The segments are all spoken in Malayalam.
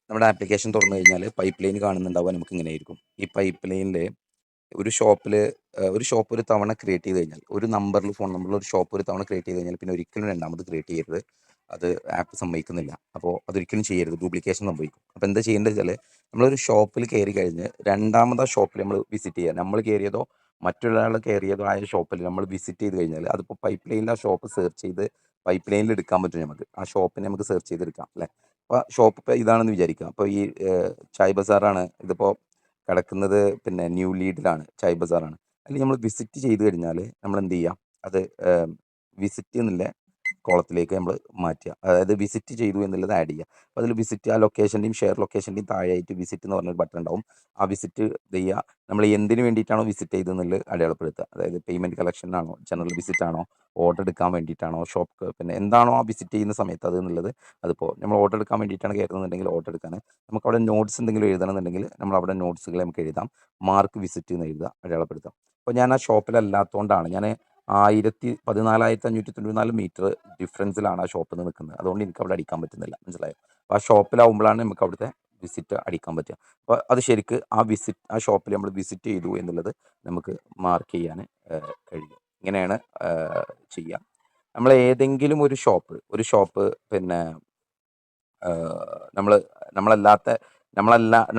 നമ്മുടെ ആപ്ലിക്കേഷൻ തുറന്നു കഴിഞ്ഞാൽ പൈപ്പ് ലൈൻ കാണുന്നുണ്ടാവുക നമുക്ക് ഇങ്ങനെ ആയിരിക്കും. ഈ പൈപ്പ് ലൈനിൽ ഒരു ഷോപ്പിൽ ഒരു ഷോപ്പ് ഒരു തവണ ക്രിയേറ്റ് ചെയ്ത് കഴിഞ്ഞാൽ, ഒരു നമ്പറിൽ ഫോൺ നമ്പറിൽ ഒരു ഷോപ്പ് ഒരു തവണ ക്രിയേറ്റ് ചെയ്ത് കഴിഞ്ഞാൽ പിന്നെ ഒരിക്കലും രണ്ടാമത് ക്രിയേറ്റ് ചെയ്യരുത്. അത് ആപ്പ് സമ്മതിക്കുന്നില്ല. അപ്പോൾ അതൊരിക്കലും ചെയ്യരുത്, ഡ്യൂപ്ലിക്കേഷൻ സംഭവിക്കും. അപ്പോൾ എന്താ ചെയ്യേണ്ടത് വെച്ചാൽ, നമ്മളൊരു ഷോപ്പിൽ കയറി കഴിഞ്ഞ് രണ്ടാമത് ആ ഷോപ്പിൽ നമ്മൾ വിസിറ്റ് ചെയ്യുക. നമ്മൾ കയറിയതോ മറ്റൊരാൾ കയറിയതോ ആയ ഷോപ്പിൽ നമ്മൾ വിസിറ്റ് ചെയ്ത് കഴിഞ്ഞാൽ, അതിപ്പോൾ പൈപ്പ് ലൈനിൽ ആ ഷോപ്പ് സെർച്ച് ചെയ്ത് പൈപ്പ് ലൈനിൽ എടുക്കാൻ പറ്റും. നമുക്ക് ആ ഷോപ്പിനെ നമുക്ക് സെർച്ച് ചെയ്തെടുക്കാം അല്ലേ. അപ്പോൾ ഷോപ്പ് ഇപ്പോൾ ഇതാണെന്ന് വിചാരിക്കുക. അപ്പോൾ ഈ ചായ് ബസാറാണ് ഇതിപ്പോൾ കിടക്കുന്നത്, പിന്നെ ന്യൂ ലീഡിലാണ്, ചായ് ബസാറാണ്. അല്ലെങ്കിൽ നമ്മൾ വിസിറ്റ് ചെയ്ത് കഴിഞ്ഞാൽ നമ്മൾ എന്ത് ചെയ്യാം, അത് വിസിറ്റ് എന്നുള്ള കോളത്തിലേക്ക് നമ്മൾ മാറ്റുക. അതായത് വിസിറ്റ് ചെയ്തു എന്നുള്ളത് ആഡ് ചെയ്യുക. അപ്പോൾ അതിൽ വിസിറ്റ്, ആ ലൊക്കേഷൻ്റെയും ഷെയർ ലൊക്കേഷൻ്റെയും താഴെയായിട്ട് വിസിറ്റ് എന്ന് പറഞ്ഞൊരു ബട്ടൺ ഉണ്ടാവും. ആ വിസിറ്റ് ചെയ്യുക. നമ്മൾ എന്തിനു വേണ്ടിയിട്ടാണോ വിസിറ്റ് ചെയ്തതെന്നുള്ളത് അടയാളപ്പെടുത്തുക. അതായത് പേയ്മെൻറ്റ് കളക്ഷനാണോ, ജനറൽ വിസിറ്റ് ആണോ, ഓർഡർ എടുക്കാൻ വേണ്ടിയിട്ടാണോ, ഷോപ്പ് പിന്നെ എന്താണോ ആ വിസിറ്റ് ചെയ്യുന്ന സമയത്ത് അത് എന്നുള്ളത്. അതിപ്പോൾ നമ്മൾ ഓർഡർ എടുക്കാൻ വേണ്ടിയിട്ടാണ് കയറുന്നുണ്ടെങ്കിൽ ഓർഡർ എടുക്കാൻ, നമുക്ക് അവിടെ നോട്ട്സ് എന്തെങ്കിലും എഴുതണമെന്നുണ്ടെങ്കിൽ നമ്മൾ അവിടെ നോട്ട്സുകൾ നമുക്ക് എഴുതാം. മാർക്ക് വിസിറ്റ് എന്ന് എഴുതുക, അടയാളപ്പെടുത്താം. അപ്പോൾ ഞാൻ ആ ഷോപ്പിലല്ലാത്തതുകൊണ്ടാണ്, ഞാൻ 14,594 മീറ്റർ ഡിഫറൻസിലാണ് ആ ഷോപ്പിൽ നിന്ന് നിൽക്കുന്നത്. അതുകൊണ്ട് എനിക്ക് അവിടെ അടിക്കാൻ പറ്റുന്നില്ല, മനസ്സിലായോ. അപ്പോൾ ആ ഷോപ്പിലാവുമ്പോഴാണ് നമുക്ക് അവിടുത്തെ വിസിറ്റ് അടിക്കാൻ പറ്റുക. അപ്പോൾ അത് ശരിക്ക് ആ ഷോപ്പിൽ നമ്മൾ വിസിറ്റ് ചെയ്തു എന്നുള്ളത് നമുക്ക് മാർക്ക് ചെയ്യാൻ കഴിയും. ഇങ്ങനെയാണ് ചെയ്യുക. നമ്മൾ ഏതെങ്കിലും ഒരു ഷോപ്പ് പിന്നെ നമ്മൾ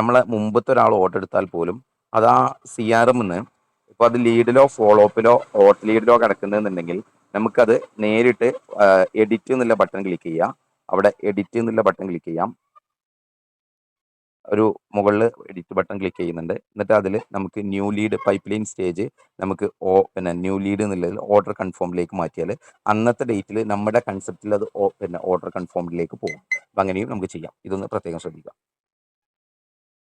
നമ്മളെ മുമ്പത്തെ ഒരാൾ ഓർഡർ എടുത്താൽ പോലും അത് ആ CRM ന്ന് ഇപ്പോൾ അത് ലീഡിലോ ഫോളോ അപ്പിലോ ഹോട്ട് ലീഡിലോ കിടക്കുന്നതെന്നുണ്ടെങ്കിൽ നമുക്കത് നേരിട്ട് എഡിറ്റ് എന്നുള്ള ബട്ടൺ ക്ലിക്ക് ചെയ്യാം. അവിടെ എഡിറ്റ് എന്നുള്ള ബട്ടൺ ക്ലിക്ക് ചെയ്യാം. ഒരു മുകളിൽ എഡിറ്റ് ബട്ടൺ ക്ലിക്ക് ചെയ്യുന്നുണ്ട്. എന്നിട്ട് അതിൽ നമുക്ക് new lead pipe line stage നമുക്ക് പിന്നെ ന്യൂ ലീഡ് എന്നുള്ളതിൽ ഓർഡർ കൺഫേമിലേക്ക് മാറ്റിയാൽ അന്നത്തെ ഡേറ്റിൽ നമ്മുടെ കൺസെപ്റ്റിൽ അത് പിന്നെ ഓർഡർ കൺഫേമിലേക്ക് പോകും. അപ്പം അങ്ങനെയും നമുക്ക് ചെയ്യാം. ഇതൊന്ന് പ്രത്യേകം ശ്രദ്ധിക്കാം.